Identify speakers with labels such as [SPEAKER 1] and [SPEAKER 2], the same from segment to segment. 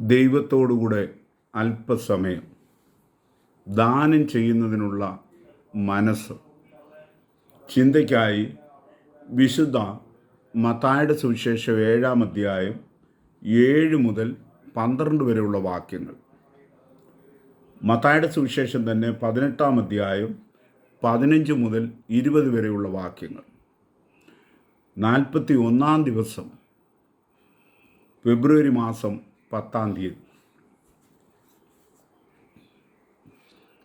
[SPEAKER 1] ദൈവത്തോടുകൂടെ അല്പസമയം ദാനം ചെയ്യുന്നതിനുള്ള മനസ്സ്. ചിന്തയ്ക്കായി വിശുദ്ധ മത്തായിയുടെ സുവിശേഷം 7-ാം അധ്യായം 7 മുതൽ 12 വരെയുള്ള വാക്യങ്ങൾ. മത്തായിയുടെ സുവിശേഷം തന്നെ 18-ാം അധ്യായം 15 മുതൽ 20 വരെയുള്ള വാക്യങ്ങൾ. 41-ാം ദിവസം ഫെബ്രുവരി മാസം 10-ാം തീയതി.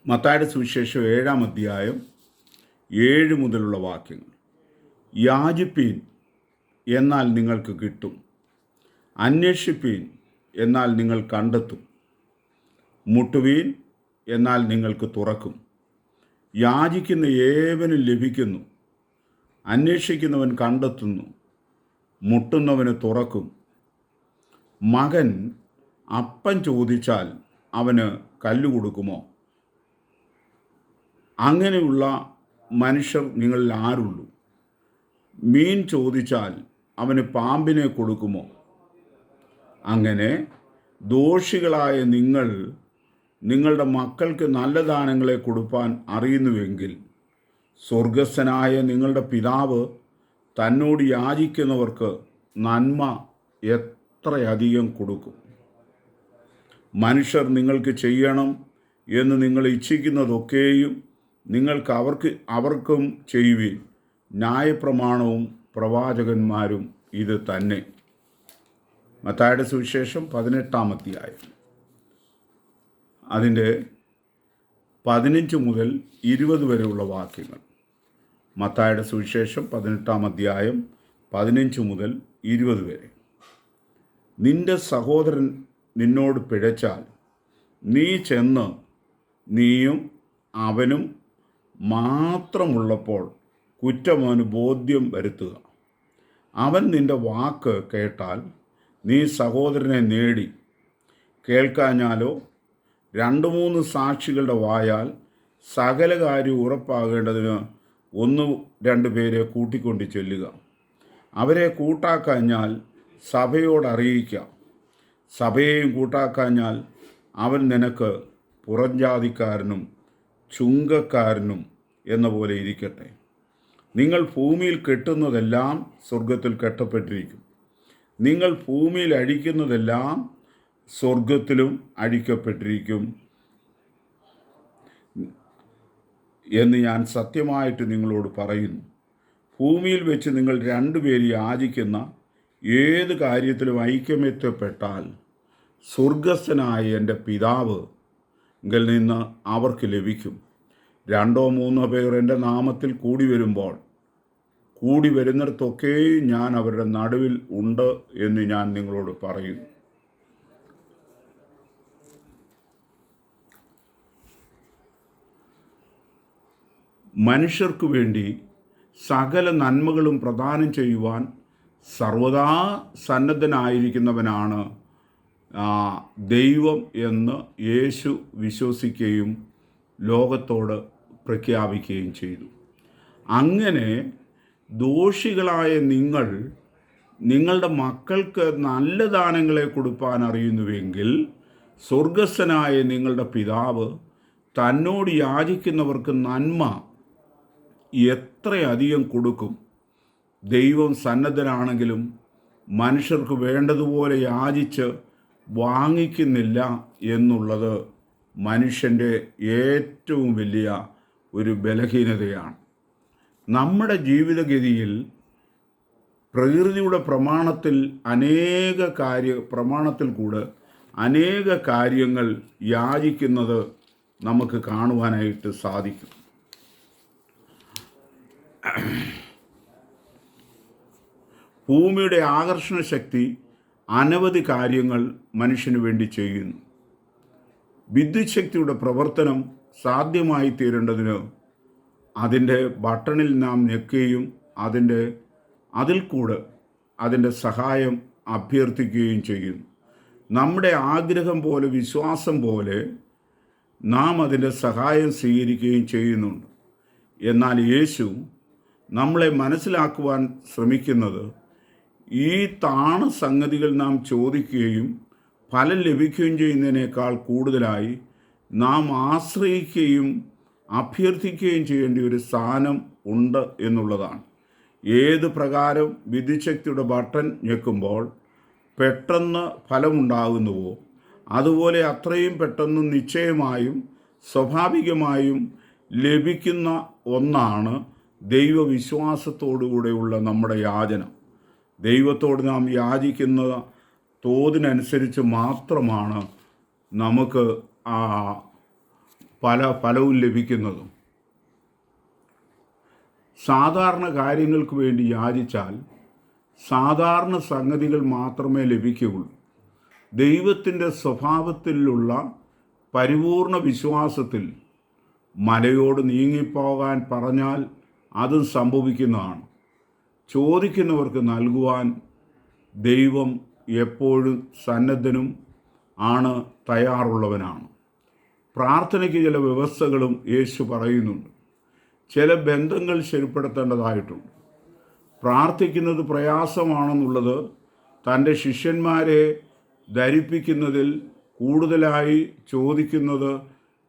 [SPEAKER 1] മത്തായിയുടെ സുവിശേഷം 7-ാം അധ്യായം 7 മുതലുള്ള വാക്യങ്ങൾ. യാചിപ്പീൻ, എന്നാൽ നിങ്ങൾക്ക് കിട്ടും; അന്വേഷിപ്പീൻ, എന്നാൽ നിങ്ങൾ കണ്ടെത്തും; മുട്ടുവീൻ, എന്നാൽ നിങ്ങൾക്ക് തുറക്കും. യാചിക്കുന്ന ഏവനും ലഭിക്കുന്നു, അന്വേഷിക്കുന്നവൻ കണ്ടെത്തുന്നു, മുട്ടുന്നവന് തുറക്കും. മകൻ അപ്പം ചോദിച്ചാൽ അവന് കല്ല് കൊടുക്കുമോ? അങ്ങനെയുള്ള മനുഷ്യർ നിങ്ങളിൽ ആരുള്ളൂ? മീൻ ചോദിച്ചാൽ അവന് പാമ്പിനെ കൊടുക്കുമോ? അങ്ങനെ ദോഷികളായ നിങ്ങൾ നിങ്ങളുടെ മക്കൾക്ക് നല്ല ദാനങ്ങളെ കൊടുപ്പാൻ അറിയുന്നുവെങ്കിൽ സ്വർഗസ്ഥനായ നിങ്ങളുടെ പിതാവ് തന്നോട് യാചിക്കുന്നവർക്ക് നന്മ എത്രയധികം കൊടുക്കും. മനുഷ്യർ നിങ്ങൾക്ക് ചെയ്യണം എന്ന് നിങ്ങൾ ഇച്ഛിക്കുന്നതൊക്കെയും നിങ്ങൾക്ക് അവർക്കും ചെയ്യുവിൻ. ന്യായപ്രമാണവും പ്രവാചകന്മാരും ഇത് തന്നെ. മത്തായിയുടെ സുവിശേഷം 18-ാം അധ്യായം അതിൻ്റെ 15 മുതൽ 20 വരെയുള്ള വാക്യങ്ങൾ. മത്തായിയുടെ സുവിശേഷം 18-ാം അധ്യായം 15 മുതൽ 20 വരെ. നിന്റെ സഹോദരൻ നിന്നോട് പിഴച്ചാൽ നീ ചെന്ന് നീയും അവനും മാത്രമുള്ളപ്പോൾ കുറ്റമവന് ബോധ്യം വരുത്തുക. അവൻ നിന്റെ വാക്ക് കേട്ടാൽ നീ സഹോദരനെ നേടി. കേൾക്കാഞ്ഞാലോ 2-3 സാക്ഷികളുടെ വായാൽ സകല കാര്യം ഉറപ്പാകേണ്ടതിന് 1-2 പേരെ കൂട്ടിക്കൊണ്ട് ചെല്ലുക. അവരെ കൂട്ടാക്കാഞ്ഞാൽ സഭയോട് അറിയിക്കാം. സഭയെയും കൂട്ടാക്കാഞ്ഞാൽ അവൻ നിനക്ക് പുറംജാതിക്കാരനും ചുങ്കക്കാരനും എന്ന പോലെ ഇരിക്കട്ടെ. നിങ്ങൾ ഭൂമിയിൽ കെട്ടുന്നതെല്ലാം സ്വർഗത്തിൽ കെട്ടപ്പെട്ടിരിക്കും. നിങ്ങൾ ഭൂമിയിൽ അഴിക്കുന്നതെല്ലാം സ്വർഗത്തിലും അഴിക്കപ്പെട്ടിരിക്കും എന്ന് ഞാൻ സത്യമായിട്ട് നിങ്ങളോട് പറയുന്നു. ഭൂമിയിൽ വെച്ച് നിങ്ങൾ 2 പേര് യാചിക്കുന്ന ഏത് കാര്യത്തിലും ഐക്യമെത്തപ്പെട്ടാൽ സ്വർഗസ്ഥനായ എൻ്റെ പിതാവ് ങ്കിൽ നിന്ന് അവർക്ക് ലഭിക്കും. 2-3 പേർ എൻ്റെ നാമത്തിൽ കൂടി വരുമ്പോൾ കൂടി വരുന്നിടത്തൊക്കെയും ഞാൻ അവരുടെ നടുവിൽ ഉണ്ട് എന്ന് ഞാൻ നിങ്ങളോട് പറയുന്നു. മനുഷ്യർക്കു വേണ്ടി സകല നന്മകളും പ്രദാനം ചെയ്യുവാൻ സർവദാ സന്നദ്ധനായിരിക്കുന്നവനാണ് ദൈവം എന്ന് യേശു വിശ്വസിക്കുകയും ലോകത്തോട് പ്രഖ്യാപിക്കുകയും ചെയ്തു. അങ്ങനെ ദോഷികളായ നിങ്ങൾ നിങ്ങളുടെ മക്കൾക്ക് നല്ല ദാനങ്ങളെ കൊടുപ്പാൻ അറിയുന്നുവെങ്കിൽ സ്വർഗസ്ഥനായ നിങ്ങളുടെ പിതാവ് തന്നോട് യാചിക്കുന്നവർക്ക് നന്മ എത്രയധികം കൊടുക്കും. ദൈവം സന്നദ്ധനാണെങ്കിലും മനുഷ്യർക്ക് വേണ്ടതുപോലെ യാചിച്ച് വാങ്ങിക്കുന്നില്ല എന്നുള്ളത് മനുഷ്യൻ്റെ ഏറ്റവും വലിയ ഒരു ബലഹീനതയാണ്. നമ്മുടെ ജീവിതഗതിയിൽ പ്രകൃതിയുടെ പ്രമാണത്തിൽ കൂടെ അനേക കാര്യങ്ങൾ യാചിക്കുന്നത് നമുക്ക് കാണുവാനായിട്ട് സാധിക്കും. ഭൂമിയുടെ ആകർഷണ ശക്തി അനവധി കാര്യങ്ങൾ മനുഷ്യന് വേണ്ടി ചെയ്യുന്നു. വിദ്യുത് ശക്തിയുടെ പ്രവർത്തനം സാധ്യമായി തീരേണ്ടതിന് അതിൻ്റെ ബട്ടണിൽ നാം ഞെക്കുകയും അതിൽ കൂടെ അതിൻ്റെ സഹായം അഭ്യർത്ഥിക്കുകയും ചെയ്യുന്നു. നമ്മുടെ ആഗ്രഹം പോലെ വിശ്വാസം പോലെ നാം അതിൻ്റെ സഹായം സ്വീകരിക്കുകയും ചെയ്യുന്നുണ്ട്. എന്നാൽ യേശു നമ്മളെ മനസ്സിലാക്കുവാൻ ശ്രമിക്കുന്നത് ഈ സംഗതികൾ നാം ചോദിക്കുകയും ഫലം ലഭിക്കുകയും ചെയ്യുന്നതിനേക്കാൾ കൂടുതലായി നാം ആശ്രയിക്കുകയും അഭ്യർത്ഥിക്കുകയും ചെയ്യേണ്ട ഒരു സ്ഥാനം ഉണ്ട് എന്നുള്ളതാണ്. ഏത് പ്രകാരം വിദ്യുച്ഛക്തിയുടെ ബട്ടൺ ഞെക്കുമ്പോൾ പെട്ടെന്ന് ഫലമുണ്ടാകുന്നുവോ അതുപോലെ അത്രയും പെട്ടെന്ന് നിശ്ചയമായും സ്വാഭാവികമായും ലഭിക്കുന്ന ഒന്നാണ് ദൈവവിശ്വാസത്തോടുകൂടെയുള്ള നമ്മുടെ യാചന. ദൈവത്തോട് നാം യാചിക്കുന്ന തോതിനനുസരിച്ച് മാത്രമാണ് നമുക്ക് ആ ഫലവും ലഭിക്കുന്നതും. സാധാരണ കാര്യങ്ങൾക്ക് വേണ്ടി യാചിച്ചാൽ സാധാരണ സംഗതികൾ മാത്രമേ ലഭിക്കുകയുള്ളൂ. ദൈവത്തിൻ്റെ സ്വഭാവത്തിലുള്ള പരിപൂർണ വിശ്വാസത്തിൽ മലയോട് നീങ്ങിപ്പോകാൻ പറഞ്ഞാൽ അതും സംഭവിക്കുന്നതാണ്. ചോദിക്കുന്നവർക്ക് നൽകുവാൻ ദൈവം എപ്പോഴും സന്നദ്ധനും ആണ്, തയ്യാറുള്ളവനാണ്. പ്രാർത്ഥനയ്ക്ക് ചില വ്യവസ്ഥകളും യേശു പറയുന്നുണ്ട്. ചില ബന്ധങ്ങൾ ശരിപ്പെടുത്തേണ്ടതായിട്ടുണ്ട്. പ്രാർത്ഥിക്കുന്നത് പ്രയാസമാണെന്നുള്ളത് തൻ്റെ ശിഷ്യന്മാരെ ധരിപ്പിക്കുന്നതിൽ കൂടുതലായി ചോദിക്കുന്നത്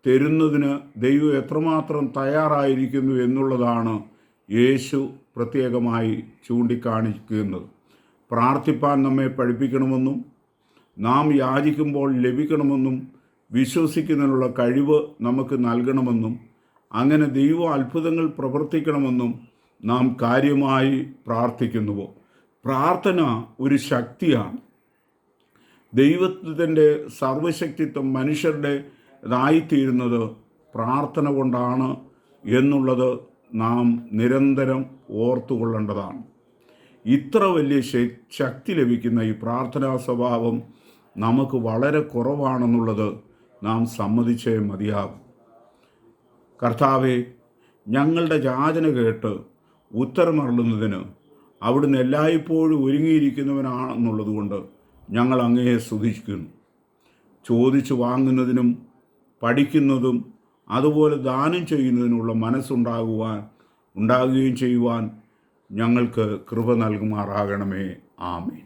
[SPEAKER 1] തരുന്നതിന് ദൈവം എത്രമാത്രം തയ്യാറായിരിക്കുന്നു എന്നുള്ളതാണ് യേശു പ്രത്യേകമായി ചൂണ്ടിക്കാണിക്കുന്നത്. പ്രാർത്ഥിപ്പാൻ നമ്മെ പഠിപ്പിക്കണമെന്നും നാം യാചിക്കുമ്പോൾ ലഭിക്കണമെന്നും വിശ്വസിക്കുന്നതിനുള്ള കഴിവ് നമുക്ക് നൽകണമെന്നും അങ്ങനെ ദൈവ അത്ഭുതങ്ങൾ പ്രവർത്തിക്കണമെന്നും നാം കാര്യമായി പ്രാർത്ഥിക്കുന്നുവോ? പ്രാർത്ഥന ഒരു ശക്തിയാണ്. ദൈവത്തിൻ്റെ സർവശക്തിത്വം മനുഷ്യരുടേതായിത്തീരുന്നത് പ്രാർത്ഥന കൊണ്ടാണ് എന്നുള്ളത് നാം നിരന്തരം ഓർത്തുകൊള്ളേണ്ടതാണ്. ഇത്ര വലിയ ശക്തി ലഭിക്കുന്ന ഈ പ്രാർത്ഥനാ സ്വഭാവം നമുക്ക് വളരെ കുറവാണെന്നുള്ളത് നാം സമ്മതിച്ചേ മതിയാകും. കർത്താവേ, ഞങ്ങളുടെ യാചന കേട്ട് ഉത്തരമരുളുന്നതിന് അവിടുന്ന് എല്ലായ്പ്പോഴും ഒരുങ്ങിയിരിക്കുന്നവനാണെന്നുള്ളതുകൊണ്ട് ഞങ്ങൾ അങ്ങയെ സ്തുതിക്കുന്നു. ചോദിച്ചു വാങ്ങുന്നതിനും പഠിക്കുന്നതും അതുപോലെ ദാനം ചെയ്യുന്നതിനുള്ള മനസ്സുണ്ടാകുകയും ചെയ്യുവാൻ ഞങ്ങൾക്ക് കൃപ നൽകുമാറാകണമേ. ആമേൻ.